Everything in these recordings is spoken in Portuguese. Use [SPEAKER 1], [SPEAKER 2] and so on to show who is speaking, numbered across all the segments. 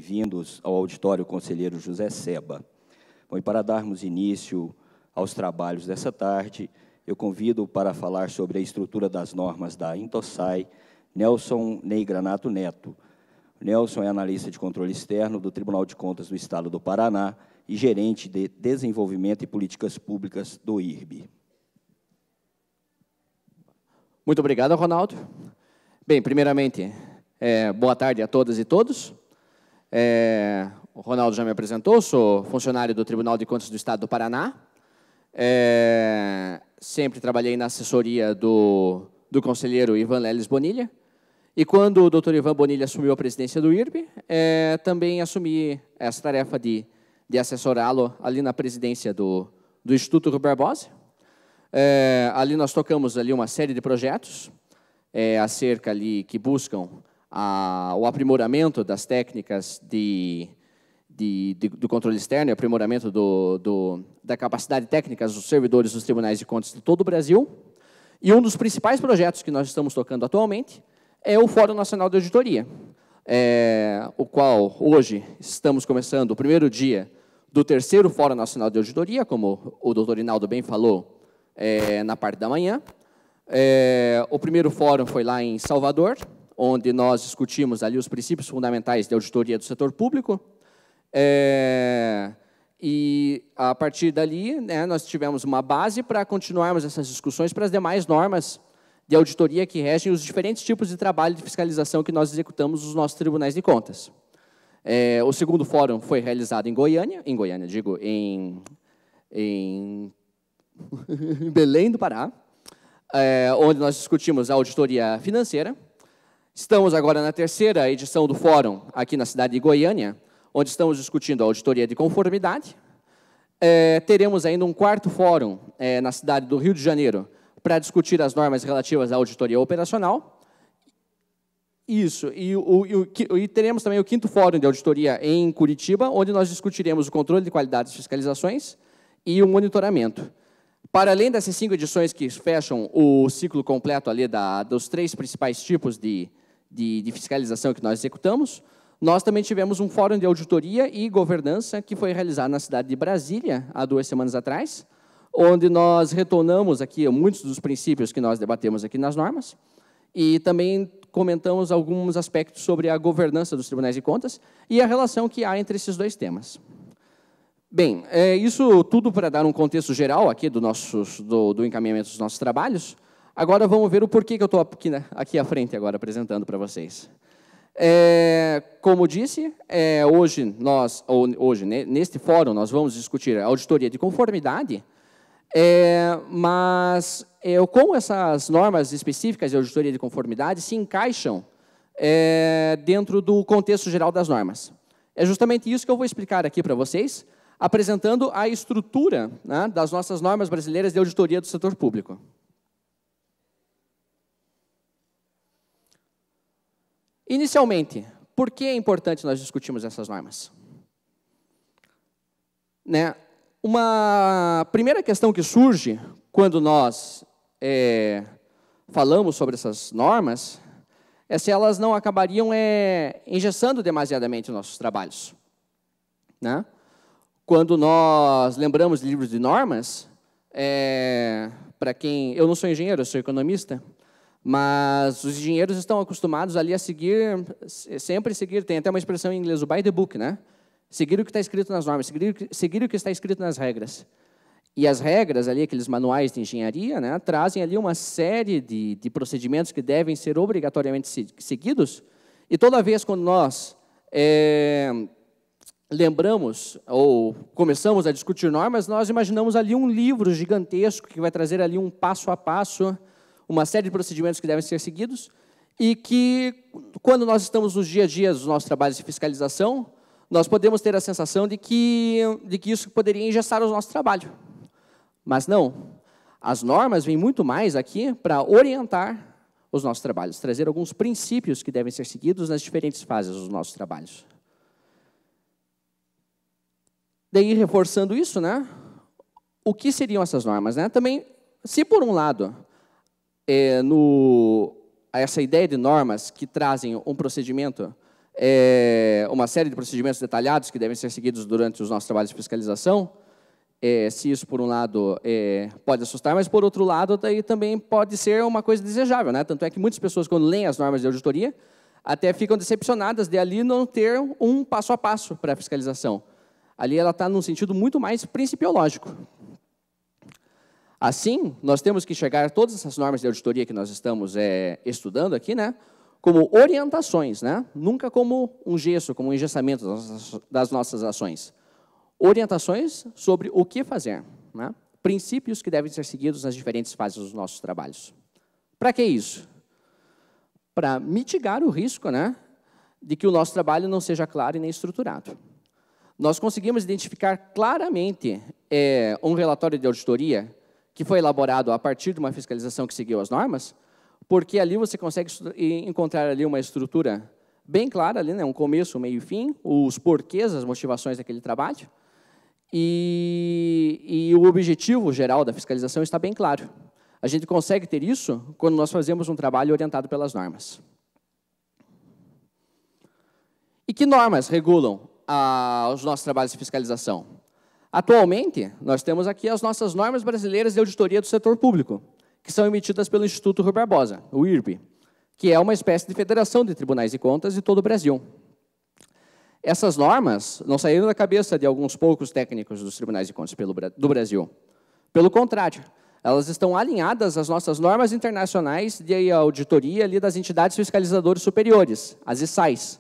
[SPEAKER 1] bem-vindos ao auditório conselheiro José Seba. Bom, e para darmos início aos trabalhos dessa tarde, eu convido para falar sobre a estrutura das normas da Intosai, Nelson Ney Granato Neto. Nelson é analista de controle externo do Tribunal de Contas do Estado do Paraná e gerente de Desenvolvimento e Políticas Públicas do IRB.
[SPEAKER 2] Muito obrigado, Ronaldo. Bem, primeiramente, boa tarde a todas e todos. O Ronaldo já me apresentou, sou funcionário do Tribunal de Contas do Estado do Paraná. Sempre trabalhei na assessoria do conselheiro Ivan Leles Bonilha. E quando o Dr. Ivan Bonilha assumiu a presidência do IRB, também assumi essa tarefa de assessorá-lo ali na presidência do Instituto Rui Barbosa. Ali nós tocamos ali uma série de projetos acerca ali que buscam o aprimoramento das técnicas do controle externo e aprimoramento da capacidade técnica dos servidores dos tribunais de contas de todo o Brasil. E um dos principais projetos que nós estamos tocando atualmente é o Fórum Nacional de Auditoria, o qual hoje estamos começando o primeiro dia do terceiro Fórum Nacional de Auditoria, como o doutor Rinaldo bem falou, na parte da manhã. O primeiro fórum foi lá em Salvador, onde nós discutimos ali os princípios fundamentais de auditoria do setor público. E, a partir dali, nós tivemos uma base para continuarmos essas discussões para as demais normas de auditoria que regem os diferentes tipos de trabalho de fiscalização que nós executamos nos nossos tribunais de contas. O segundo fórum foi realizado em Goiânia, em Belém do Pará, onde nós discutimos a auditoria financeira. Estamos agora na terceira edição do fórum, aqui na cidade de Goiânia, onde estamos discutindo a auditoria de conformidade. Teremos ainda um quarto fórum na cidade do Rio de Janeiro, para discutir as normas relativas à auditoria operacional. Isso, e teremos também o quinto fórum de auditoria em Curitiba, onde nós discutiremos o controle de qualidade das fiscalizações e o monitoramento. Para além dessas 5 edições que fecham o ciclo completo ali dos 3 principais tipos de fiscalização que nós executamos, nós também tivemos um fórum de auditoria e governança que foi realizado na cidade de Brasília, há 2 semanas atrás, onde nós retornamos aqui muitos dos princípios que nós debatemos aqui nas normas e também comentamos alguns aspectos sobre a governança dos tribunais de contas e a relação que há entre esses 2 temas. Bem, isso tudo para dar um contexto geral aqui do encaminhamento dos nossos trabalhos. Agora vamos ver o porquê que eu estou aqui à frente agora apresentando para vocês. Como disse, hoje, neste fórum, nós vamos discutir a auditoria de conformidade, mas como essas normas específicas de auditoria de conformidade se encaixam dentro do contexto geral das normas. É justamente isso que eu vou explicar aqui para vocês, apresentando a estrutura, né, das nossas normas brasileiras de auditoria do setor público. Inicialmente, por que é importante nós discutirmos essas normas? Uma primeira questão que surge quando nós falamos sobre essas normas é se elas não acabariam engessando demasiadamente os nossos trabalhos. Quando nós lembramos de livros de normas, para quem... Eu não sou engenheiro, eu sou economista, mas os engenheiros estão acostumados ali a sempre seguir, tem até uma expressão em inglês, o by the book, seguir o que está escrito nas normas, seguir o que está escrito nas regras. E as regras, ali, aqueles manuais de engenharia, trazem ali uma série de procedimentos que devem ser obrigatoriamente seguidos, e toda vez quando nós lembramos ou começamos a discutir normas, nós imaginamos ali um livro gigantesco que vai trazer ali um passo a passo, uma série de procedimentos que devem ser seguidos, e que, quando nós estamos nos dia a dia dos nossos trabalhos de fiscalização, nós podemos ter a sensação de que isso poderia engessar o nosso trabalho. Mas não. As normas vêm muito mais aqui para orientar os nossos trabalhos, trazer alguns princípios que devem ser seguidos nas diferentes fases dos nossos trabalhos. Daí, reforçando isso, o que seriam essas normas? Também, se por um lado, essa ideia de normas que trazem um procedimento uma série de procedimentos detalhados que devem ser seguidos durante os nossos trabalhos de fiscalização. Se isso, por um lado, pode assustar, mas, por outro lado, daí também pode ser uma coisa desejável, né? Tanto é que muitas pessoas, quando leem as normas de auditoria, até ficam decepcionadas de ali não ter um passo a passo para a fiscalização. Ali ela está num sentido muito mais principiológico. Assim, nós temos que enxergar todas essas normas de auditoria que nós estamos estudando aqui, né, como orientações, né, nunca como um gesso, como um engessamento das nossas ações. Orientações sobre o que fazer, né, princípios que devem ser seguidos nas diferentes fases dos nossos trabalhos. Para que isso? Para mitigar o risco, né, de que o nosso trabalho não seja claro e nem estruturado. Nós conseguimos identificar claramente um relatório de auditoria que foi elaborado a partir de uma fiscalização que seguiu as normas, porque ali você consegue encontrar ali uma estrutura bem clara, ali, né, um começo, um meio e fim, os porquês, as motivações daquele trabalho, e o objetivo geral da fiscalização está bem claro. A gente consegue ter isso quando nós fazemos um trabalho orientado pelas normas. E que normas regulam os nossos trabalhos de fiscalização? Atualmente, nós temos aqui as nossas normas brasileiras de auditoria do setor público, que são emitidas pelo Instituto Rui Barbosa, o IRB, que é uma espécie de federação de tribunais de contas de todo o Brasil. Essas normas não saíram da cabeça de alguns poucos técnicos dos tribunais de contas do Brasil. Pelo contrário, elas estão alinhadas às nossas normas internacionais de auditoria ali das entidades fiscalizadoras superiores, as ISAIs.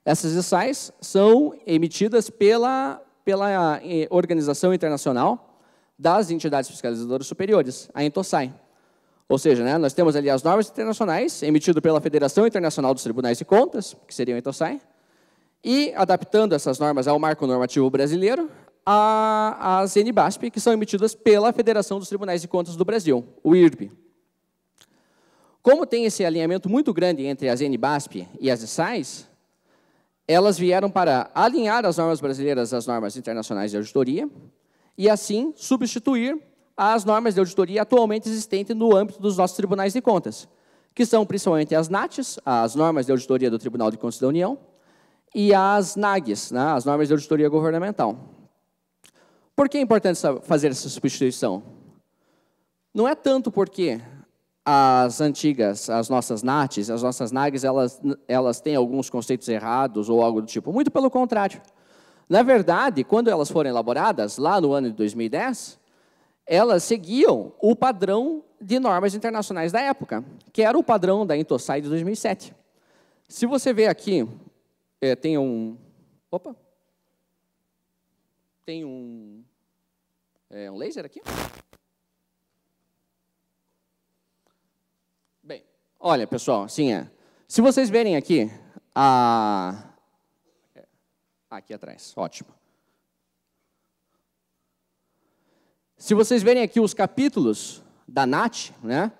[SPEAKER 2] Essas ISAIs são emitidas pela Organização Internacional das Entidades Fiscalizadoras Superiores, a INTOSAI. Ou seja, né, nós temos ali as normas internacionais, emitidas pela Federação Internacional dos Tribunais de Contas, que seria a INTOSAI, e, adaptando essas normas ao marco normativo brasileiro, as NBASP, que são emitidas pela Federação dos Tribunais de Contas do Brasil, o IRB. Como tem esse alinhamento muito grande entre as NBASP e as ISAIs, elas vieram para alinhar as normas brasileiras às normas internacionais de auditoria e, assim, substituir as normas de auditoria atualmente existentes no âmbito dos nossos tribunais de contas, que são principalmente as NATs, as normas de auditoria do Tribunal de Contas da União, e as NAGs, né, as normas de auditoria governamental. Por que é importante fazer essa substituição? Não é tanto porque as antigas, as nossas NATs, as nossas NAGs, elas têm alguns conceitos errados ou algo do tipo. Muito pelo contrário. Na verdade, quando elas foram elaboradas, lá no ano de 2010, elas seguiam o padrão de normas internacionais da época, que era o padrão da INTOSAI de 2007. Se você vê aqui, tem um laser aqui? Bem, olha, pessoal, assim se vocês verem aqui, aqui atrás, ótimo. Se vocês verem aqui os capítulos da NAT, né,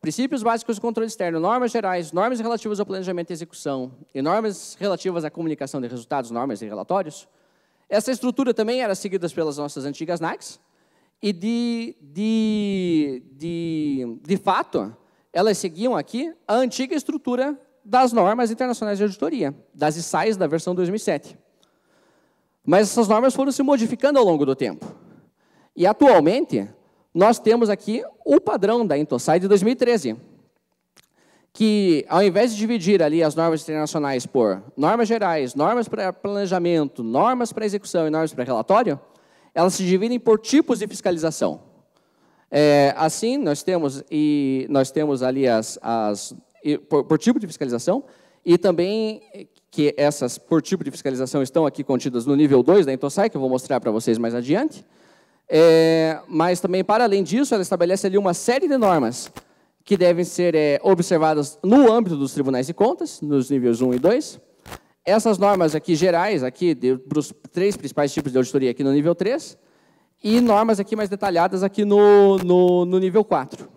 [SPEAKER 2] princípios básicos do controle externo, normas gerais, normas relativas ao planejamento e execução, e normas relativas à comunicação de resultados, normas e relatórios, essa estrutura também era seguida pelas nossas antigas NACs, e de fato, elas seguiam aqui a antiga estrutura das normas internacionais de auditoria, das ISAIs da versão 2007. Mas essas normas foram se modificando ao longo do tempo. E, atualmente, nós temos aqui o padrão da INTOSAI de 2013, que, ao invés de dividir ali as normas internacionais por normas gerais, normas para planejamento, normas para execução e normas para relatório, elas se dividem por tipos de fiscalização. Assim, nós temos ali por tipo de fiscalização, e também que essas, por tipo de fiscalização, estão aqui contidas no nível 2 da INTOSAI, que eu vou mostrar para vocês mais adiante. Mas também, para além disso, ela estabelece ali uma série de normas que devem ser observadas no âmbito dos tribunais de contas, nos níveis 1 e 2. Essas normas aqui gerais, aqui, para os 3 principais tipos de auditoria aqui no nível 3, e normas aqui mais detalhadas aqui no nível 4,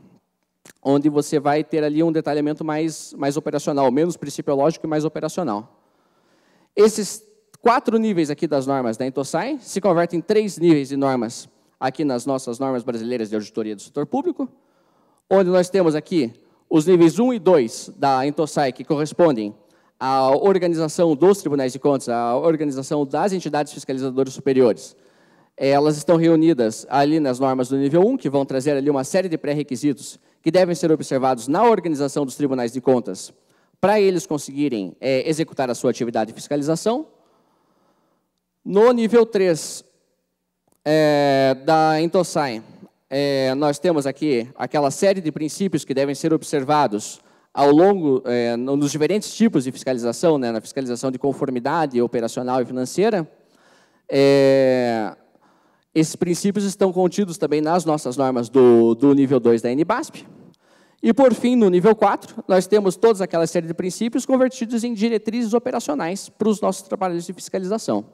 [SPEAKER 2] onde você vai ter ali um detalhamento mais operacional, menos principiológico e mais operacional. Esses 4 níveis aqui das normas da INTOSAI se convertem em 3 níveis de normas aqui nas nossas normas brasileiras de auditoria do setor público, onde nós temos aqui os níveis 1 e 2 da INTOSAI, que correspondem a organização dos tribunais de contas, a organização das entidades fiscalizadoras superiores. Elas estão reunidas ali nas normas do nível 1, que vão trazer ali uma série de pré-requisitos que devem ser observados na organização dos tribunais de contas para eles conseguirem executar a sua atividade de fiscalização. No nível 3 da Intosai, nós temos aqui aquela série de princípios que devem ser observados ao longo, nos diferentes tipos de fiscalização, né, na fiscalização de conformidade operacional e financeira. Esses princípios estão contidos também nas nossas normas do nível 2 da NBASP. E, por fim, no nível 4, nós temos toda aquela série de princípios convertidos em diretrizes operacionais para os nossos trabalhos de fiscalização.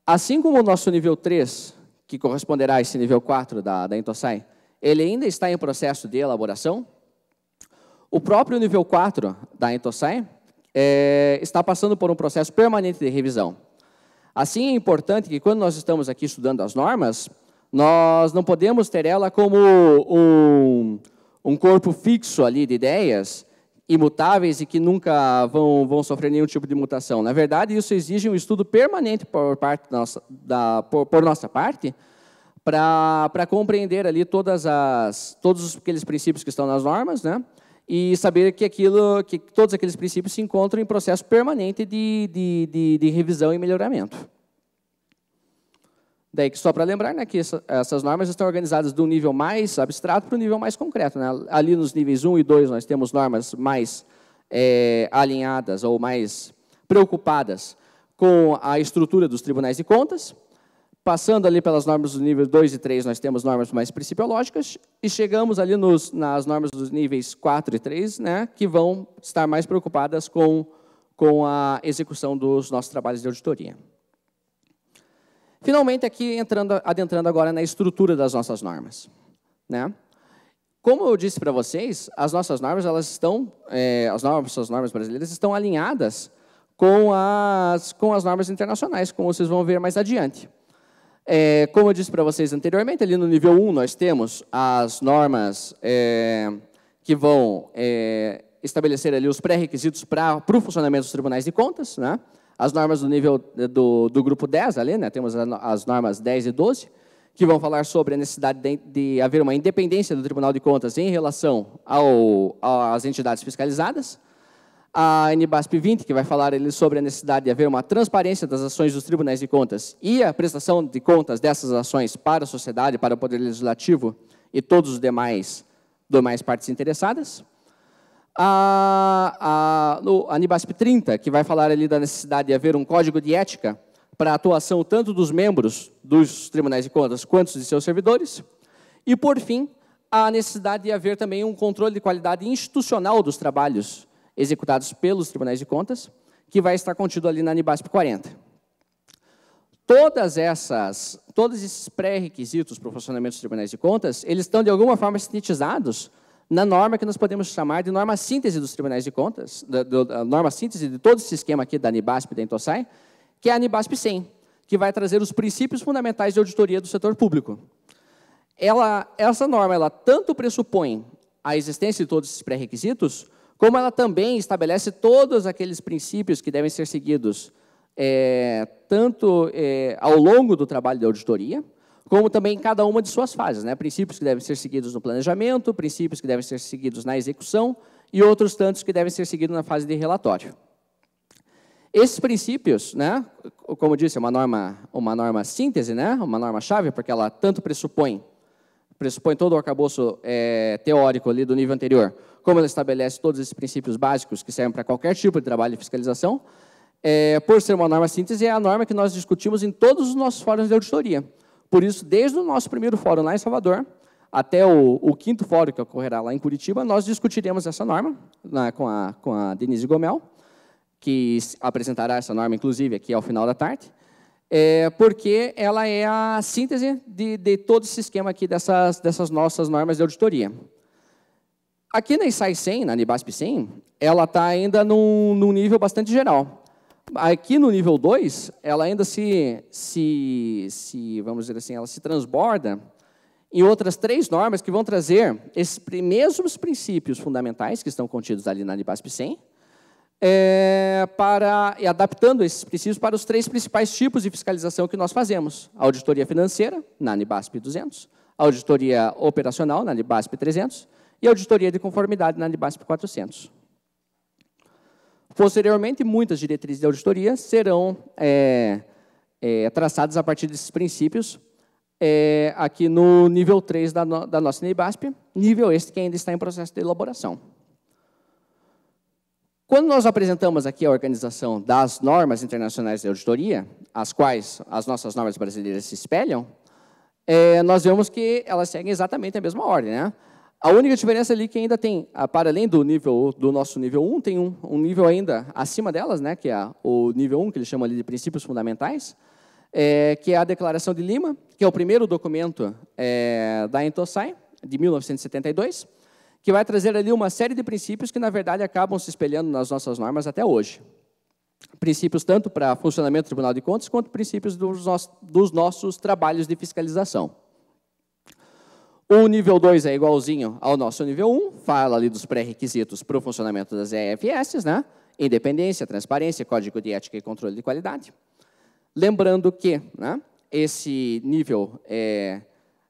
[SPEAKER 2] Assim como o nosso nível 3, que corresponderá a esse nível 4 da Intosai, ele ainda está em processo de elaboração, o próprio nível 4 da Intosai está passando por um processo permanente de revisão. Assim, é importante que, quando nós estamos aqui estudando as normas, nós não podemos ter ela como um corpo fixo ali de ideias, imutáveis e que nunca vão sofrer nenhum tipo de mutação. Na verdade, isso exige um estudo permanente por nossa parte, para compreender ali todos aqueles princípios que estão nas normas, né? E saber que todos aqueles princípios se encontram em processo permanente de revisão e melhoramento. Daí, só para lembrar, né, que essas normas estão organizadas do nível mais abstrato para o nível mais concreto, né? Ali nos níveis 1 e 2 nós temos normas mais alinhadas ou mais preocupadas com a estrutura dos tribunais de contas. Passando ali pelas normas do nível 2 e 3, nós temos normas mais principiológicas, e chegamos ali nas normas dos níveis 4 e 3, né, que vão estar mais preocupadas com a execução dos nossos trabalhos de auditoria. Finalmente, aqui adentrando agora na estrutura das nossas normas, né? Como eu disse para vocês, as nossas normas, as normas brasileiras estão alinhadas com as normas internacionais, como vocês vão ver mais adiante. Como eu disse para vocês anteriormente, ali no nível 1 nós temos as normas que vão estabelecer ali os pré-requisitos para o funcionamento dos tribunais de contas, né? As normas do nível do grupo 10, ali, né? Temos as normas 10 e 12, que vão falar sobre a necessidade de haver uma independência do Tribunal de Contas em relação às entidades fiscalizadas. A NBASP 20, que vai falar ali sobre a necessidade de haver uma transparência das ações dos tribunais de contas e a prestação de contas dessas ações para a sociedade, para o Poder Legislativo e todos os demais partes interessadas. A NBASP 30, que vai falar ali da necessidade de haver um código de ética para a atuação tanto dos membros dos tribunais de contas quanto de seus servidores. E, por fim, a necessidade de haver também um controle de qualidade institucional dos trabalhos executados pelos tribunais de contas, que vai estar contido ali na NBASP 40. Todos esses pré-requisitos para o funcionamento dos tribunais de contas, eles estão, de alguma forma, sintetizados na norma que nós podemos chamar de norma síntese dos tribunais de contas, da norma síntese de todo esse esquema aqui da NBASP e da Intosai, que é a NBASP 100, que vai trazer os princípios fundamentais de auditoria do setor público. Essa norma, ela tanto pressupõe a existência de todos esses pré-requisitos, como ela também estabelece todos aqueles princípios que devem ser seguidos tanto ao longo do trabalho de auditoria, como também em cada uma de suas fases, né? Princípios que devem ser seguidos no planejamento, princípios que devem ser seguidos na execução e outros tantos que devem ser seguidos na fase de relatório. Esses princípios, né, como eu disse, é uma norma síntese, né, uma norma-chave, porque ela tanto pressupõe todo o arcabouço teórico ali do nível anterior, como ela estabelece todos esses princípios básicos que servem para qualquer tipo de trabalho de fiscalização. Por ser uma norma síntese, é a norma que nós discutimos em todos os nossos fóruns de auditoria. Por isso, desde o nosso primeiro fórum lá em Salvador, até o 5º fórum que ocorrerá lá em Curitiba, nós discutiremos essa norma com a Denise Gomel, que apresentará essa norma, inclusive, aqui ao final da tarde, porque ela é a síntese de todo esse esquema aqui dessas nossas normas de auditoria. Aqui na ISAI 100, na NBASP 100, ela está ainda num nível bastante geral. Aqui no nível 2, ela ainda vamos dizer assim, ela se transborda em outras 3 normas que vão trazer esses mesmos princípios fundamentais que estão contidos ali na NIBASP 100, e adaptando esses princípios para os 3 principais tipos de fiscalização que nós fazemos. A auditoria financeira, na NIBASP 200, a auditoria operacional, na NIBASP 300, e a auditoria de conformidade, na NIBASP 400. Posteriormente, muitas diretrizes de auditoria serão traçadas a partir desses princípios, aqui no nível 3 da nossa NIBASP, nível este que ainda está em processo de elaboração. Quando nós apresentamos aqui a organização das normas internacionais de auditoria, as quais as nossas normas brasileiras se espelham, nós vemos que elas seguem exatamente a mesma ordem, né? A única diferença ali que ainda tem, para além do nosso nível 1, tem um nível ainda acima delas, né, que é o nível 1, que eles chamam ali de princípios fundamentais, que é a Declaração de Lima, que é o primeiro documento da INTOSAI, de 1972, que vai trazer ali uma série de princípios que, na verdade, acabam se espelhando nas nossas normas até hoje. Princípios tanto para funcionamento do Tribunal de Contas, quanto princípios dos nossos trabalhos de fiscalização. O nível 2 é igualzinho ao nosso nível 1, fala ali dos pré-requisitos para o funcionamento das EFS, né? Independência, transparência, código de ética e controle de qualidade. Lembrando que, né, esse nível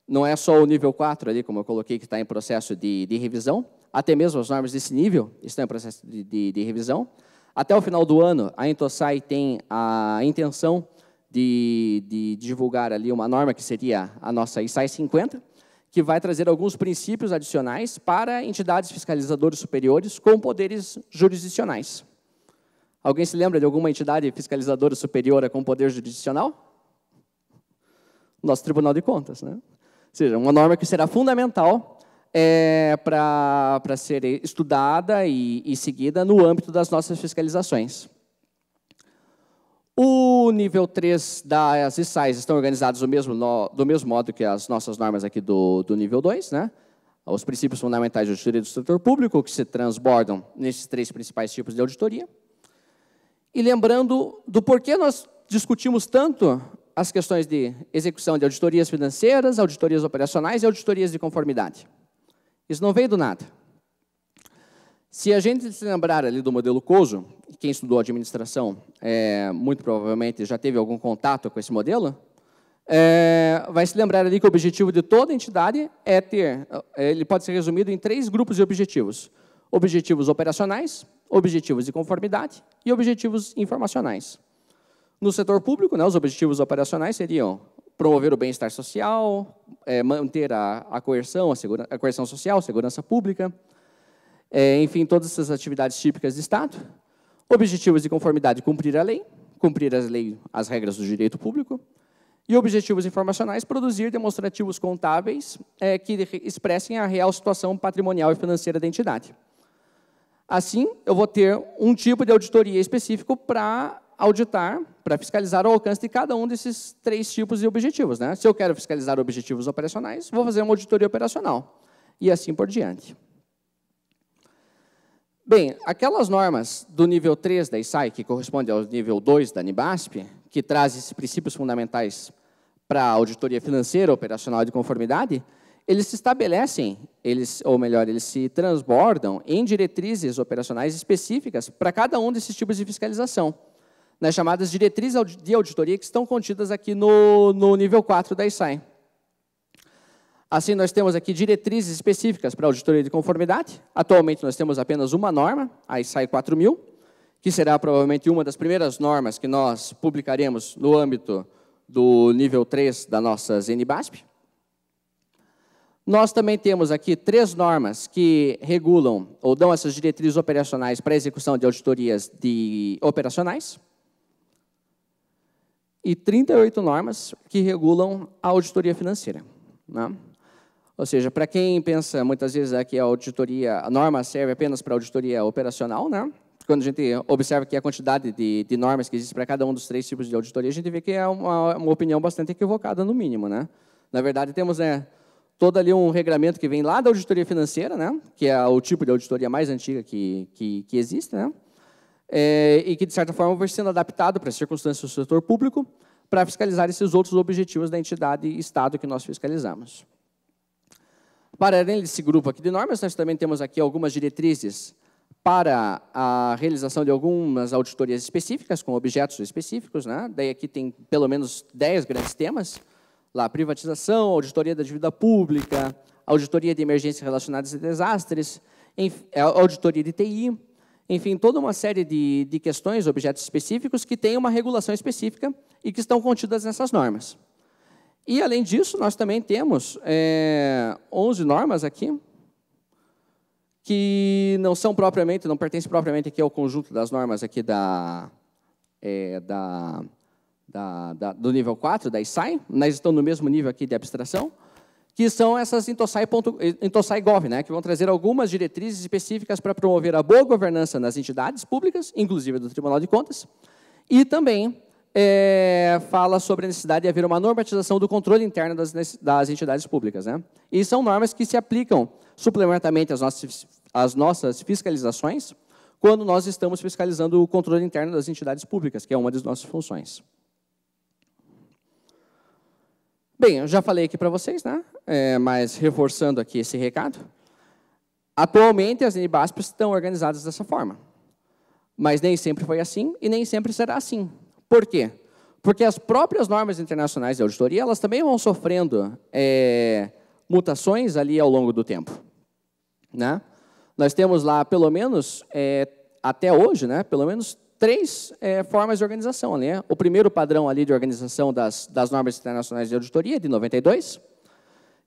[SPEAKER 2] não é só o nível 4 ali, como eu coloquei, que está em processo de revisão, até mesmo as normas desse nível estão em processo de revisão. Até o final do ano, a INTOSAI tem a intenção de divulgar ali uma norma que seria a nossa ISAI 50, que vai trazer alguns princípios adicionais para entidades fiscalizadoras superiores com poderes jurisdicionais. Alguém se lembra de alguma entidade fiscalizadora superior com poder jurisdicional? Nosso Tribunal de Contas, né? Ou seja, uma norma que será fundamental para ser estudada e seguida no âmbito das nossas fiscalizações. O nível 3 das ISAIs estão organizados do mesmo modo que as nossas normas aqui do nível 2, né? Os princípios fundamentais de auditoria do setor público, que se transbordam nesses 3 principais tipos de auditoria. E lembrando do porquê nós discutimos tanto as questões de execução de auditorias financeiras, auditorias operacionais e auditorias de conformidade. Isso não veio do nada. Se a gente se lembrar ali do modelo COSO, quem estudou administração muito provavelmente já teve algum contato com esse modelo, vai se lembrar ali que o objetivo de toda entidade ele pode ser resumido em 3 grupos de objetivos. Objetivos operacionais, objetivos de conformidade e objetivos informacionais. No setor público, né, os objetivos operacionais seriam promover o bem-estar social, manter a coerção, a coerção social, segurança pública, enfim, todas essas atividades típicas de Estado. Objetivos de conformidade, cumprir a lei, cumprir as regras do direito público. E objetivos informacionais, produzir demonstrativos contábeis que expressem a real situação patrimonial e financeira da entidade. Assim, eu vou ter um tipo de auditoria específico para auditar, para fiscalizar o alcance de cada um desses 3 tipos de objetivos, né? Se eu quero fiscalizar objetivos operacionais, vou fazer uma auditoria operacional. E assim por diante. Bem, aquelas normas do nível 3 da ISAI, que corresponde ao nível 2 da NIBASP, que traz esses princípios fundamentais para a auditoria financeira, operacional e de conformidade, eles se estabelecem, eles se transbordam em diretrizes operacionais específicas para cada um desses tipos de fiscalização, nas chamadas diretrizes de auditoria que estão contidas aqui no nível 4 da ISAI. Assim, nós temos aqui diretrizes específicas para a auditoria de conformidade. Atualmente, nós temos apenas uma norma, a ISAI 4000, que será provavelmente uma das primeiras normas que nós publicaremos no âmbito do nível 3 da nossa NIBASP. Nós também temos aqui 3 normas que regulam ou dão essas diretrizes operacionais para a execução de auditorias operacionais. E 38 normas que regulam a auditoria financeira, né? Ou seja, para quem pensa muitas vezes que a norma serve apenas para a auditoria operacional, né? Quando a gente observa aqui a quantidade de normas que existe para cada um dos 3 tipos de auditoria, a gente vê que é uma opinião bastante equivocada, no mínimo, né? Na verdade, temos todo ali um regramento que vem lá da auditoria financeira, né? Que é o tipo de auditoria mais antiga que existe, né? E que, de certa forma, vai sendo adaptado para as circunstâncias do setor público para fiscalizar esses outros objetivos da entidade e Estado que nós fiscalizamos. Para além desse grupo aqui de normas, nós também temos aqui algumas diretrizes para a realização de algumas auditorias específicas, com objetos específicos, né? Daí aqui tem pelo menos 10 grandes temas, lá privatização, auditoria da dívida pública, auditoria de emergências relacionadas a desastres, auditoria de TI, enfim, toda uma série de questões, objetos específicos que têm uma regulação específica e que estão contidas nessas normas. E, além disso, nós também temos 11 normas aqui, que não pertencem propriamente aqui ao conjunto das normas aqui do nível 4, da ISAI, mas estão no mesmo nível aqui de abstração, que são essas Intosai Gov, né, que vão trazer algumas diretrizes específicas para promover a boa governança nas entidades públicas, inclusive do Tribunal de Contas, e também fala sobre a necessidade de haver uma normatização do controle interno das entidades públicas, né? E são normas que se aplicam suplementarmente às nossas fiscalizações, quando nós estamos fiscalizando o controle interno das entidades públicas, que é uma das nossas funções. Bem, eu já falei aqui para vocês, né? Mas reforçando aqui esse recado, atualmente as NBASP estão organizadas dessa forma, mas nem sempre foi assim e nem sempre será assim. Por quê? Porque as próprias normas internacionais de auditoria, elas também vão sofrendo mutações ali ao longo do tempo, né? Nós temos lá, pelo menos, até hoje, né, pelo menos 3 formas de organização. Né? O primeiro padrão ali de organização das normas internacionais de auditoria, de 92,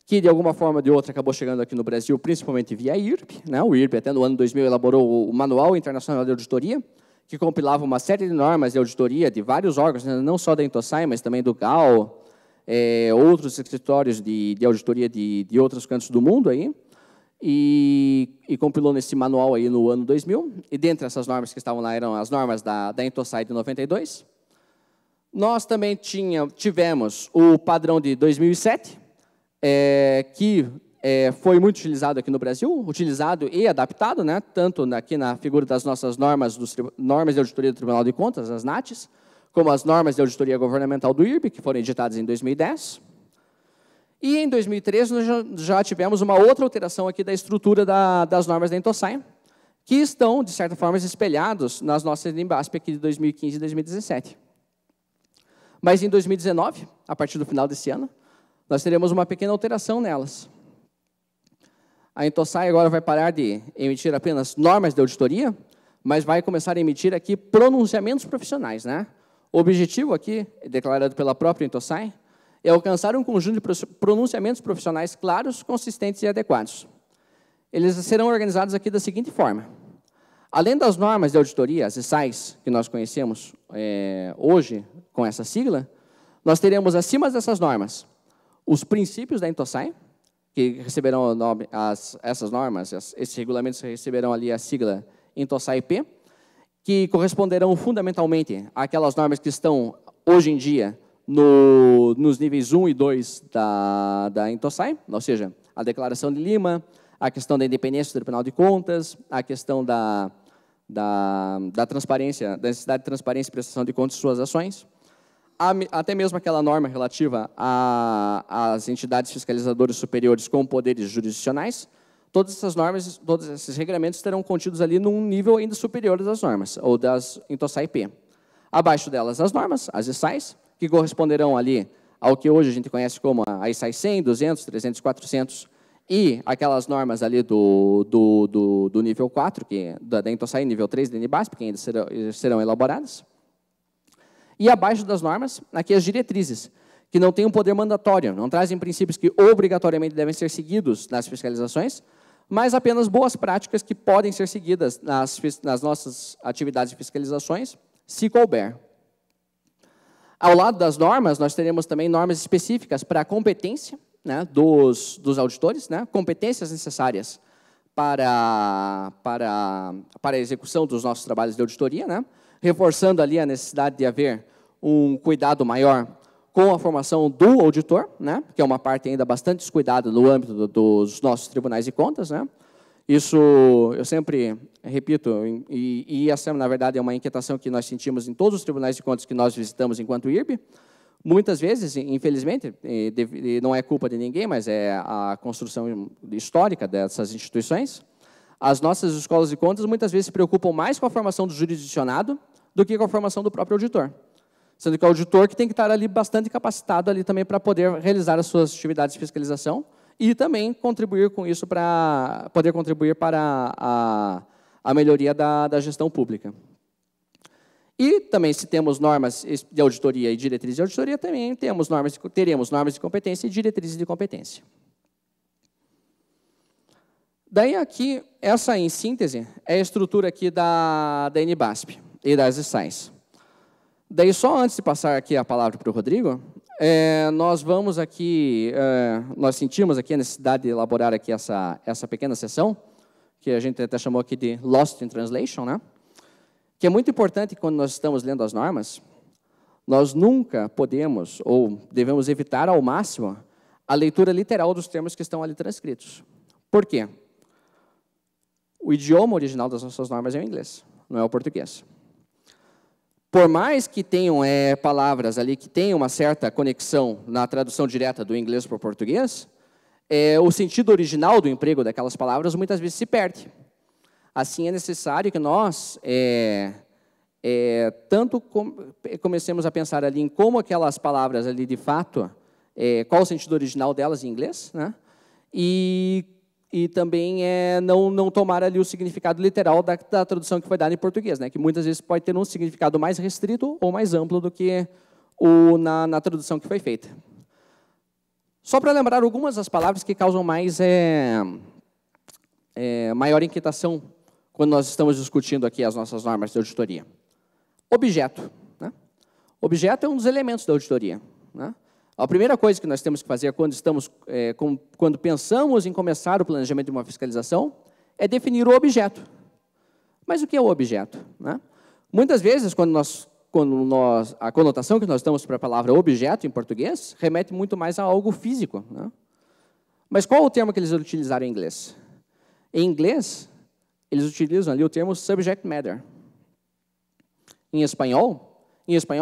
[SPEAKER 2] que, de alguma forma ou de outra, acabou chegando aqui no Brasil, principalmente via IRB. Né? O IRB, até no ano 2000, elaborou o Manual Internacional de Auditoria, que compilava uma série de normas de auditoria de vários órgãos, né? Não só da Intosai, mas também do GAO, outros escritórios de auditoria de outros cantos do mundo, aí, e compilou nesse manual aí no ano 2000. E dentre essas normas que estavam lá eram as normas da Intosai de 92. Nós também tivemos o padrão de 2007, que foi muito utilizado aqui no Brasil, utilizado e adaptado, né, tanto aqui na figura das nossas normas de auditoria do Tribunal de Contas, as NATs, como as normas de auditoria governamental do IRB, que foram editadas em 2010. E em 2013 nós já tivemos uma outra alteração aqui da estrutura das normas da Intosai, que estão, de certa forma, espelhados nas nossas NBASP aqui de 2015 e 2017. Mas em 2019, a partir do final desse ano, nós teremos uma pequena alteração nelas. A Intosai agora vai parar de emitir apenas normas de auditoria, mas vai começar a emitir aqui pronunciamentos profissionais, né? O objetivo aqui, declarado pela própria Intosai, é alcançar um conjunto de pronunciamentos profissionais claros, consistentes e adequados. Eles serão organizados aqui da seguinte forma. Além das normas de auditoria, as ISAIs, que nós conhecemos hoje com essa sigla, nós teremos acima dessas normas os princípios da Intosai, que receberão o nome, essas normas, esses regulamentos receberão ali a sigla Intosai-P, que corresponderão fundamentalmente àquelas normas que estão, hoje em dia, nos níveis 1 e 2 da Intosai, ou seja, a Declaração de Lima, a questão da independência do Tribunal de Contas, a questão da transparência, da necessidade de transparência e prestação de contas de suas ações, até mesmo aquela norma relativa às entidades fiscalizadoras superiores com poderes jurisdicionais. Todas essas normas, todos esses regulamentos estarão contidos ali num nível ainda superior das normas, ou das Intosai-P. Abaixo delas, as normas, as ISAIs, que corresponderão ali ao que hoje a gente conhece como a ISAI 100, 200, 300, 400, e aquelas normas ali do nível 4, que da Intosai, nível 3 da NBASP, que ainda serão elaboradas. E abaixo das normas, aqui as diretrizes, que não têm um poder mandatório, não trazem princípios que obrigatoriamente devem ser seguidos nas fiscalizações, mas apenas boas práticas que podem ser seguidas nas nossas atividades de fiscalizações, se couber. Ao lado das normas, nós teremos também normas específicas para a competência, né, dos auditores, né, competências necessárias para a execução dos nossos trabalhos de auditoria, né, reforçando ali a necessidade de haver um cuidado maior com a formação do auditor, né, que é uma parte ainda bastante descuidada no âmbito dos nossos tribunais de contas, né. Isso eu sempre repito, e essa, na verdade, é uma inquietação que nós sentimos em todos os tribunais de contas que nós visitamos enquanto IRB. Muitas vezes, infelizmente, não é culpa de ninguém, mas é a construção histórica dessas instituições, as nossas escolas de contas muitas vezes se preocupam mais com a formação do jurisdicionado do que com a formação do próprio auditor. Sendo que o auditor que tem que estar ali bastante capacitado ali também para poder realizar as suas atividades de fiscalização e também contribuir com isso para poder contribuir para a melhoria da gestão pública. E também, se temos normas de auditoria e diretrizes de auditoria, também teremos normas de competência e diretrizes de competência. Daí aqui, essa em síntese, é a estrutura aqui da NBASP e das SAIs. Daí, só antes de passar aqui a palavra para o Rodrigo, nós vamos aqui, nós sentimos aqui a necessidade de elaborar aqui essa pequena sessão, que a gente até chamou aqui de Lost in Translation, né? Que é muito importante quando nós estamos lendo as normas, nós nunca podemos ou devemos evitar ao máximo a leitura literal dos termos que estão ali transcritos. Por quê? O idioma original das nossas normas é o inglês, não é o português. Por mais que tenham palavras ali que tenham uma certa conexão na tradução direta do inglês para o português, o sentido original do emprego daquelas palavras muitas vezes se perde. Assim, é necessário que nós comecemos a pensar ali em como aquelas palavras ali, de fato, qual o sentido original delas em inglês, né? E também não tomar ali o significado literal da tradução que foi dada em português, né? Que muitas vezes pode ter um significado mais restrito ou mais amplo do que na tradução que foi feita. Só para lembrar algumas das palavras que causam maior inquietação quando nós estamos discutindo aqui as nossas normas de auditoria. Objeto, né? Objeto é um dos elementos da auditoria, né? A primeira coisa que nós temos que fazer quando pensamos em começar o planejamento de uma fiscalização é definir o objeto. Mas o que é o objeto, né? Muitas vezes, a conotação que nós damos para a palavra objeto em português remete muito mais a algo físico, né? Mas qual é o termo que eles utilizaram em inglês? Em inglês, eles utilizam ali o termo subject matter. Em espanhol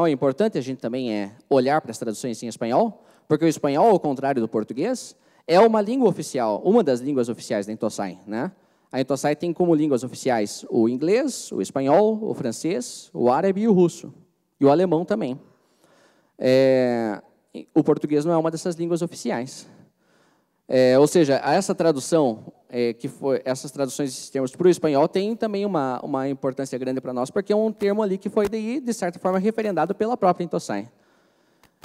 [SPEAKER 2] é importante a gente também olhar para as traduções em espanhol, porque o espanhol, ao contrário do português, é uma língua oficial, uma das línguas oficiais da Intosai, né? A Intosai tem como línguas oficiais o inglês, o espanhol, o francês, o árabe e o russo, e o alemão também. O português não é uma dessas línguas oficiais. Ou seja, essa tradução, essas traduções desses termos para o espanhol tem também uma importância grande para nós, porque é um termo ali que foi, de certa forma, referendado pela própria Intosai.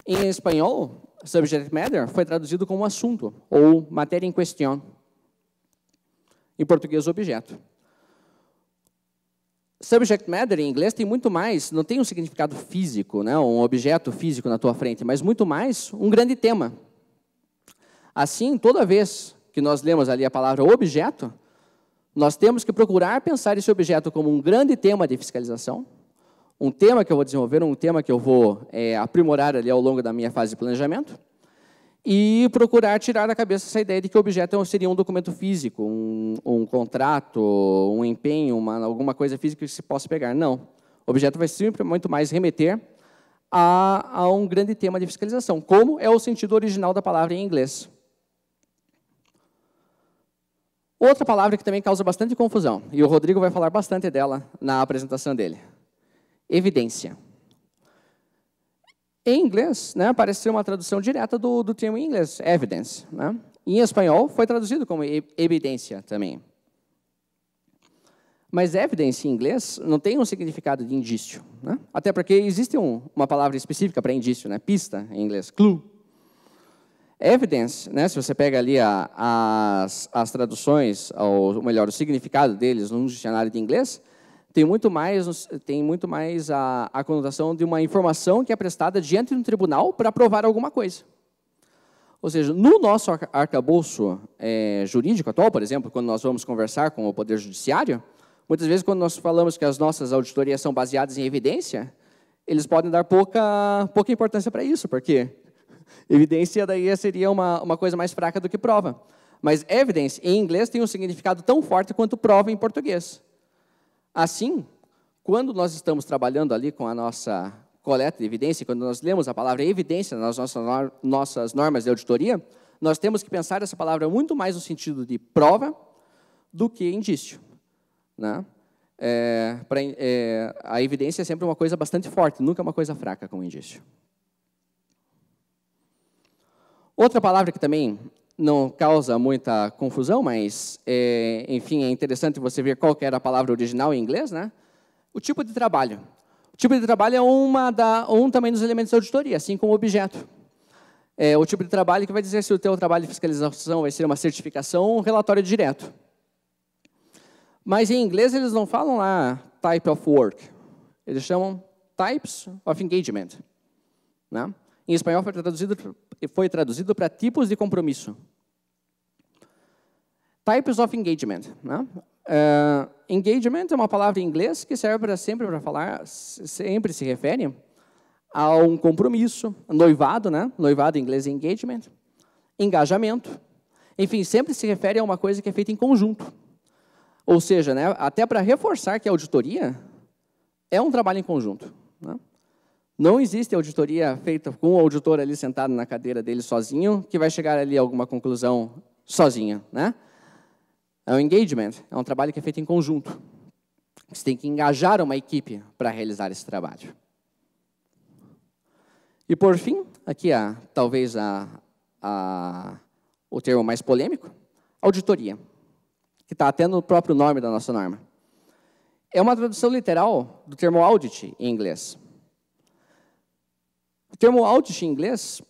[SPEAKER 2] Em espanhol, subject matter foi traduzido como assunto, ou matéria em questão. Em português, objeto. Subject matter, em inglês, tem muito mais, não tem um significado físico, né, um objeto físico na tua frente, mas muito mais um grande tema. Assim, toda vez que nós lemos ali a palavra objeto, nós temos que procurar pensar esse objeto como um grande tema de fiscalização, um tema que eu vou desenvolver, um tema que eu vou aprimorar ali ao longo da minha fase de planejamento, e procurar tirar da cabeça essa ideia de que o objeto seria um documento físico, um contrato, um empenho, alguma coisa física que se possa pegar. Não. O objeto vai sempre muito mais remeter a um grande tema de fiscalização, como é o sentido original da palavra em inglês. Outra palavra que também causa bastante confusão, e o Rodrigo vai falar bastante dela na apresentação dele. Evidência. Em inglês, né, parece ser uma tradução direta do termo em inglês, evidence, né? Em espanhol, foi traduzido como evidência também. Mas evidence em inglês não tem um significado de indício, né? Até porque existe uma palavra específica para indício, né? Pista em inglês, clue. Evidence, né, se você pega ali as traduções, ou melhor, o significado deles no dicionário de inglês, tem muito mais a conotação de uma informação que é prestada diante de um tribunal para provar alguma coisa. Ou seja, no nosso arcabouço jurídico atual, por exemplo, quando nós vamos conversar com o Poder Judiciário, muitas vezes quando nós falamos que as nossas auditorias são baseadas em evidência, eles podem dar pouca importância para isso, porque evidência daí seria uma coisa mais fraca do que prova. Mas evidence, em inglês, tem um significado tão forte quanto prova em português. Assim, quando nós estamos trabalhando ali com coleta de evidência, quando nós lemos a palavra evidência nas nossas normas de auditoria, nós temos que pensar essa palavra muito mais no sentido de prova do que indício, né? A evidência é sempre uma coisa bastante forte, nunca uma coisa fraca como indício. Outra palavra que também não causa muita confusão, mas, enfim, é interessante você ver qual que era a palavra original em inglês, né? O tipo de trabalho. O tipo de trabalho é um também dos elementos da auditoria, assim como o objeto. O tipo de trabalho que vai dizer se o teu trabalho de fiscalização vai ser uma certificação ou um relatório direto. Mas em inglês eles não falam lá type of work, eles chamam types of engagement, né? Em espanhol foi traduzido para tipos de compromisso. Types of engagement, né? Engagement é uma palavra em inglês que serve sempre para falar, sempre se refere a um compromisso, noivado, né? Noivado em inglês é engagement, engajamento, enfim, sempre se refere a uma coisa que é feita em conjunto. Ou seja, né, até para reforçar que a auditoria é um trabalho em conjunto, né? Não existe auditoria feita com o auditor ali sentado na cadeira dele sozinho, que vai chegar ali a alguma conclusão sozinho, né? É um engagement, é um trabalho que é feito em conjunto. Você tem que engajar uma equipe para realizar esse trabalho. E, por fim, aqui talvez o termo mais polêmico, auditoria, que está até no próprio nome da nossa norma. É uma tradução literal do termo audit em inglês. O termo audit em inglês,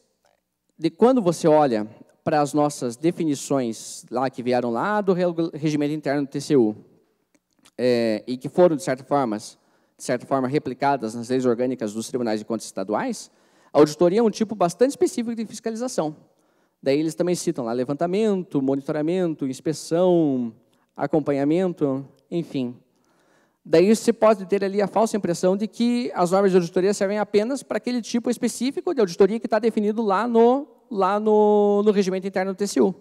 [SPEAKER 2] quando você olha para as nossas definições lá que vieram lá do regimento interno do TCU, e que foram, de certa forma, replicadas nas leis orgânicas dos tribunais de contas estaduais, a auditoria é um tipo bastante específico de fiscalização. Daí eles também citam lá levantamento, monitoramento, inspeção, acompanhamento, enfim. Daí você pode ter ali a falsa impressão de que as normas de auditoria servem apenas para aquele tipo específico de auditoria que está definido lá no regimento interno do TCU.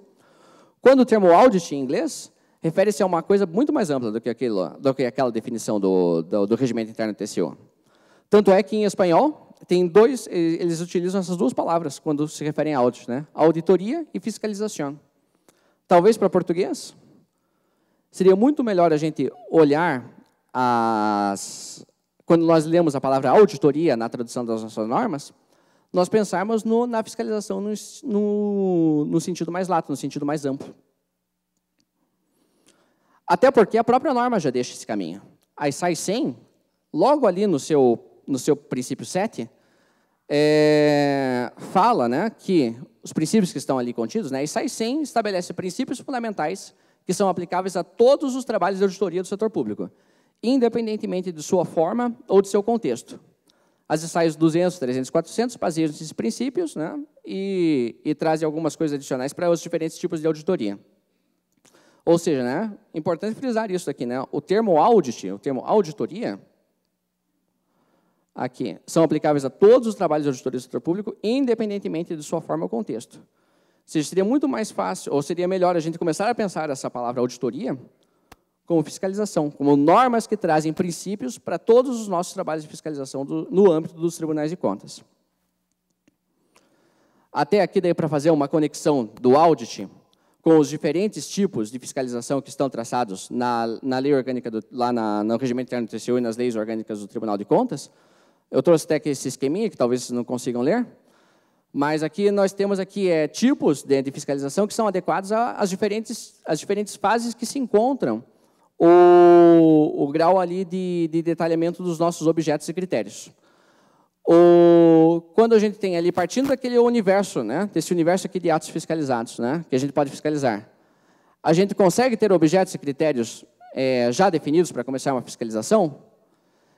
[SPEAKER 2] Quando o termo audit em inglês refere-se a uma coisa muito mais ampla do que aquela definição do regimento interno do TCU. Tanto é que em espanhol eles utilizam essas duas palavras quando se referem a audit, né? Auditoria e fiscalização. Talvez para português seria muito melhor a gente olhar quando nós lemos a palavra auditoria na tradução das nossas normas, nós pensarmos na fiscalização no sentido mais lato, no sentido mais amplo. Até porque a própria norma já deixa esse caminho. A ISAI 100, logo ali no seu princípio 7, fala, né, que os princípios que estão ali contidos, né, a ISAI 100 estabelece princípios fundamentais que são aplicáveis a todos os trabalhos de auditoria do setor público, independentemente de sua forma ou de seu contexto. As ISAIs 200, 300 e 400 baseiam nesses princípios, né, e trazem algumas coisas adicionais para os diferentes tipos de auditoria. Ou seja, né, importante frisar isso aqui, né, o termo audit, o termo auditoria, aqui, são aplicáveis a todos os trabalhos de auditoria do setor público, independentemente de sua forma ou contexto. Ou seja, seria muito mais fácil, ou seria melhor a gente começar a pensar essa palavra auditoria como fiscalização, como normas que trazem princípios para todos os nossos trabalhos de fiscalização no âmbito dos tribunais de contas. Até aqui, daí, para fazer uma conexão do audit com os diferentes tipos de fiscalização que estão traçados na lei orgânica, lá no regimento interno do TCU e nas leis orgânicas do Tribunal de Contas. Eu trouxe até aqui esse esqueminha, que talvez vocês não consigam ler, mas aqui nós temos aqui, tipos de fiscalização que são adequados às diferentes fases que se encontram o grau ali de detalhamento dos nossos objetos e critérios. Quando a gente tem ali, partindo daquele universo, né, desse universo aqui de atos fiscalizados, né, que a gente pode fiscalizar, a gente consegue ter objetos e critérios já definidos para começar uma fiscalização?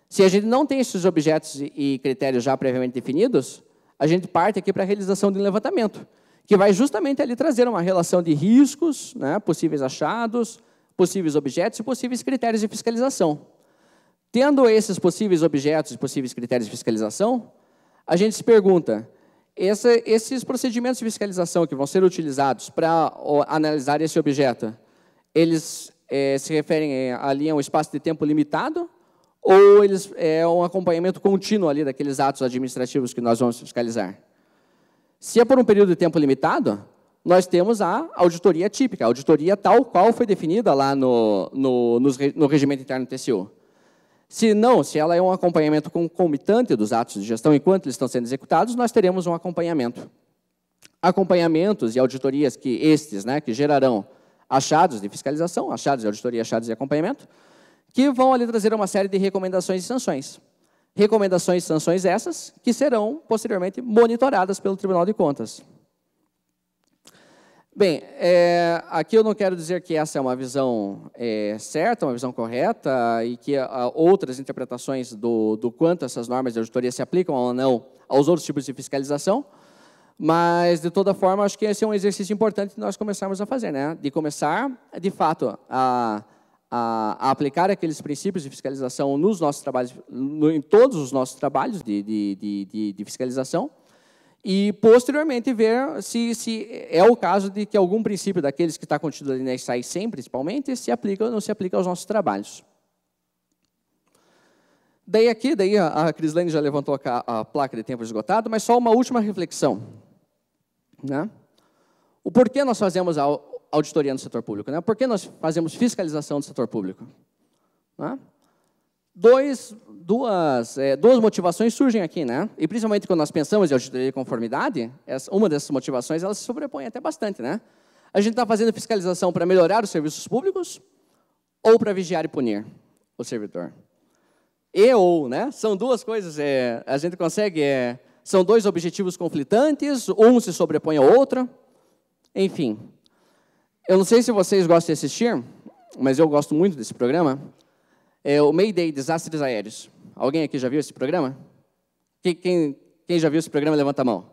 [SPEAKER 2] Se a gente não tem esses objetos e critérios já previamente definidos, a gente parte aqui para a realização de um levantamento, que vai justamente ali trazer uma relação de riscos, né, possíveis achados, possíveis objetos e possíveis critérios de fiscalização. Tendo esses possíveis objetos e possíveis critérios de fiscalização, a gente se pergunta, esses procedimentos de fiscalização que vão ser utilizados para analisar esse objeto, eles se referem ali a um espaço de tempo limitado ou eles é um acompanhamento contínuo ali daqueles atos administrativos que nós vamos fiscalizar. Se é por um período de tempo limitado, nós temos a auditoria típica, a auditoria tal qual foi definida lá no regimento interno do TCU. Se não, se ela é um acompanhamento concomitante dos atos de gestão enquanto eles estão sendo executados, nós teremos um acompanhamento. Acompanhamentos e auditorias que que gerarão achados de fiscalização, achados de auditoria, achados de acompanhamento, que vão ali trazer uma série de recomendações e sanções. Recomendações e sanções essas que serão, posteriormente, monitoradas pelo Tribunal de Contas. Bem, aqui eu não quero dizer que essa é uma visão certa, uma visão correta, e que outras interpretações do quanto essas normas de auditoria se aplicam ou não aos outros tipos de fiscalização, mas, de toda forma, acho que esse é um exercício importante de nós começarmos a fazer, né? De começar, de fato, a aplicar aqueles princípios de fiscalização nos nossos trabalhos, em todos os nossos trabalhos de fiscalização, e, posteriormente, ver se é o caso de que algum princípio daqueles que está contido ali na SAI 100, principalmente, se aplica ou não se aplica aos nossos trabalhos. Daí a Crislane já levantou a placa de tempo esgotado, mas só uma última reflexão. Né? O porquê nós fazemos a auditoria no setor público? Né? Por que nós fazemos fiscalização do setor público? Né? Duas motivações surgem aqui, né? E principalmente quando nós pensamos em auditoria de conformidade, uma dessas motivações ela se sobrepõe até bastante, né? A gente está fazendo fiscalização para melhorar os serviços públicos ou para vigiar e punir o servidor? Né? São duas coisas, a gente consegue, são dois objetivos conflitantes, um se sobrepõe ao outro, enfim. Eu não sei se vocês gostam de assistir, mas eu gosto muito desse programa, é o Mayday, Desastres Aéreos. Alguém aqui já viu esse programa? Quem já viu esse programa, levanta a mão.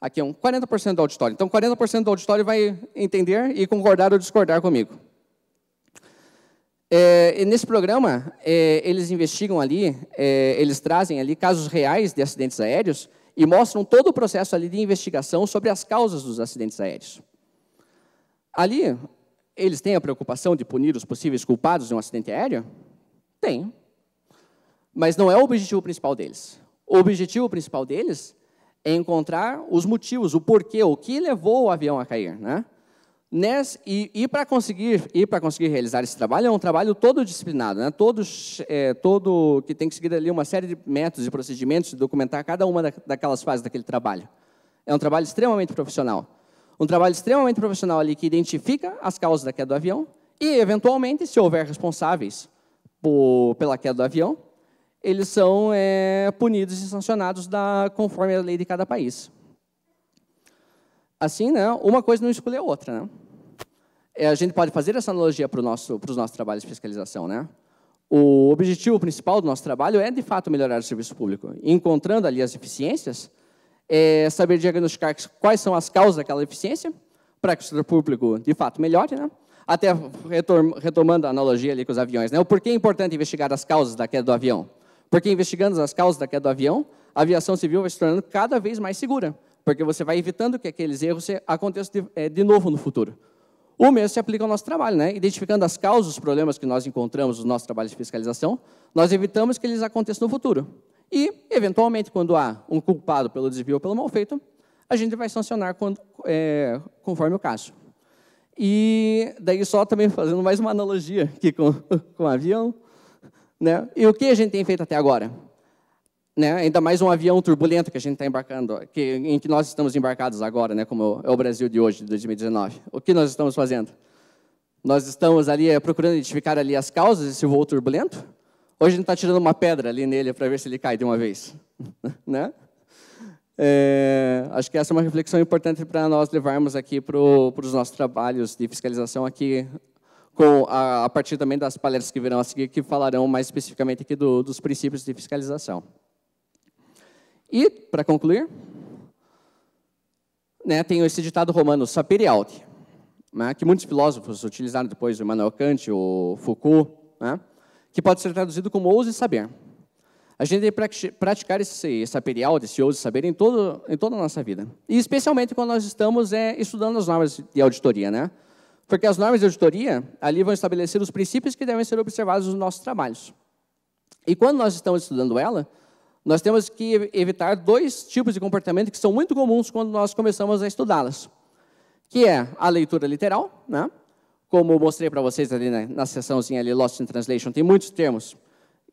[SPEAKER 2] Aqui é 40% do auditório. Então, 40% do auditório vai entender e concordar ou discordar comigo. E nesse programa, eles investigam ali, eles trazem ali casos reais de acidentes aéreos e mostram todo o processo ali de investigação sobre as causas dos acidentes aéreos. Ali, eles têm a preocupação de punir os possíveis culpados de um acidente aéreo? Tem. Mas não é o objetivo principal deles. O objetivo principal deles é encontrar os motivos, o porquê, o que levou o avião a cair, né? E para conseguir realizar esse trabalho, é um trabalho todo disciplinado, né? Todo que tem que seguir ali uma série de métodos e procedimentos e documentar cada uma daquelas fases daquele trabalho. É um trabalho extremamente profissional. Um trabalho extremamente profissional ali que identifica as causas da queda do avião e, eventualmente, se houver responsáveis pela queda do avião, eles são punidos e sancionados conforme a lei de cada país. Assim, né, uma coisa não exclui a outra. Né? A gente pode fazer essa analogia para os nossos trabalhos de fiscalização. Né? O objetivo principal do nosso trabalho é, de fato, melhorar o serviço público. Encontrando ali as eficiências, saber diagnosticar quais são as causas daquela eficiência, para que o setor público, de fato, melhore. Né? Até retomando a analogia ali com os aviões. Né? O porquê é importante investigar as causas da queda do avião? Porque investigando as causas da queda do avião, a aviação civil vai se tornando cada vez mais segura, porque você vai evitando que aqueles erros aconteçam de novo no futuro. O mesmo se aplica ao nosso trabalho, né? Identificando as causas, os problemas que nós encontramos no nosso trabalho de fiscalização, nós evitamos que eles aconteçam no futuro. E, eventualmente, quando há um culpado pelo desvio ou pelo mal feito, a gente vai sancionar conforme o caso. E daí só também fazendo mais uma analogia aqui com o avião, né? E o que a gente tem feito até agora? Né? Ainda mais um avião turbulento que a gente está embarcando, em que nós estamos embarcados agora, né? Como é o Brasil de hoje, de 2019. O que nós estamos fazendo? Nós estamos ali procurando identificar ali as causas desse voo turbulento. Hoje a gente está tirando uma pedra ali nele para ver se ele cai de uma vez. Né? Acho que essa é uma reflexão importante para nós levarmos aqui para os nossos trabalhos de fiscalização aqui, a partir também das palestras que virão a seguir, que falarão mais especificamente aqui dos princípios de fiscalização. E, para concluir, né, tem esse ditado romano, sapere aude, né, que muitos filósofos utilizaram depois, o Immanuel Kant, o Foucault, né, que pode ser traduzido como ouse saber. A gente tem que praticar esse sapere aude, esse ouse saber, em toda a nossa vida. E especialmente quando nós estamos estudando as normas de auditoria, né? Porque as normas de auditoria ali vão estabelecer os princípios que devem ser observados nos nossos trabalhos. E quando nós estamos estudando ela, nós temos que evitar 2 tipos de comportamento que são muito comuns quando nós começamos a estudá-las, que é a leitura literal, né? Como eu mostrei para vocês ali na sessãozinha ali, Lost in Translation, tem muitos termos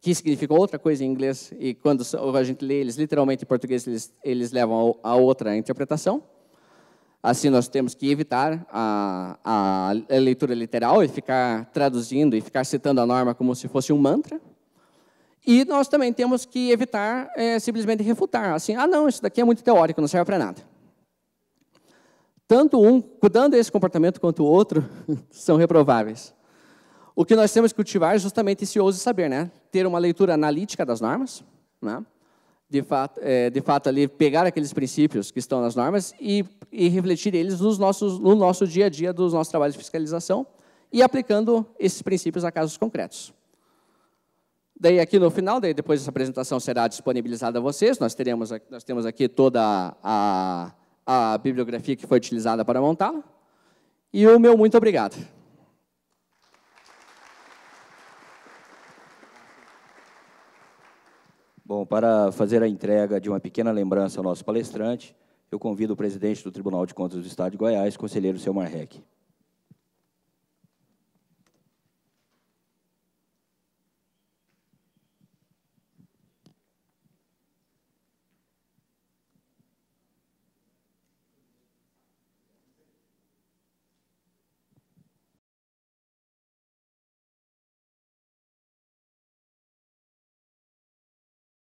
[SPEAKER 2] que significam outra coisa em inglês, e quando a gente lê eles literalmente em português, eles levam a outra interpretação. Assim, nós temos que evitar a leitura literal e ficar traduzindo e ficar citando a norma como se fosse um mantra. E nós também temos que evitar simplesmente refutar. Assim, não, isso daqui é muito teórico, não serve para nada. Tanto um, cuidando desse comportamento, quanto o outro, são reprováveis. O que nós temos que cultivar é justamente esse ouse saber, né? Ter uma leitura analítica das normas, né? De fato ali, pegar aqueles princípios que estão nas normas e refletir eles no nosso dia a dia dos nossos trabalhos de fiscalização e aplicando esses princípios a casos concretos. Daí, aqui no final, depois essa apresentação será disponibilizada a vocês. Nós temos aqui toda a bibliografia que foi utilizada para montá-la. E o meu muito obrigado.
[SPEAKER 1] Bom, para fazer a entrega de uma pequena lembrança ao nosso palestrante, eu convido o presidente do Tribunal de Contas do Estado de Goiás, conselheiro Seu Marrec.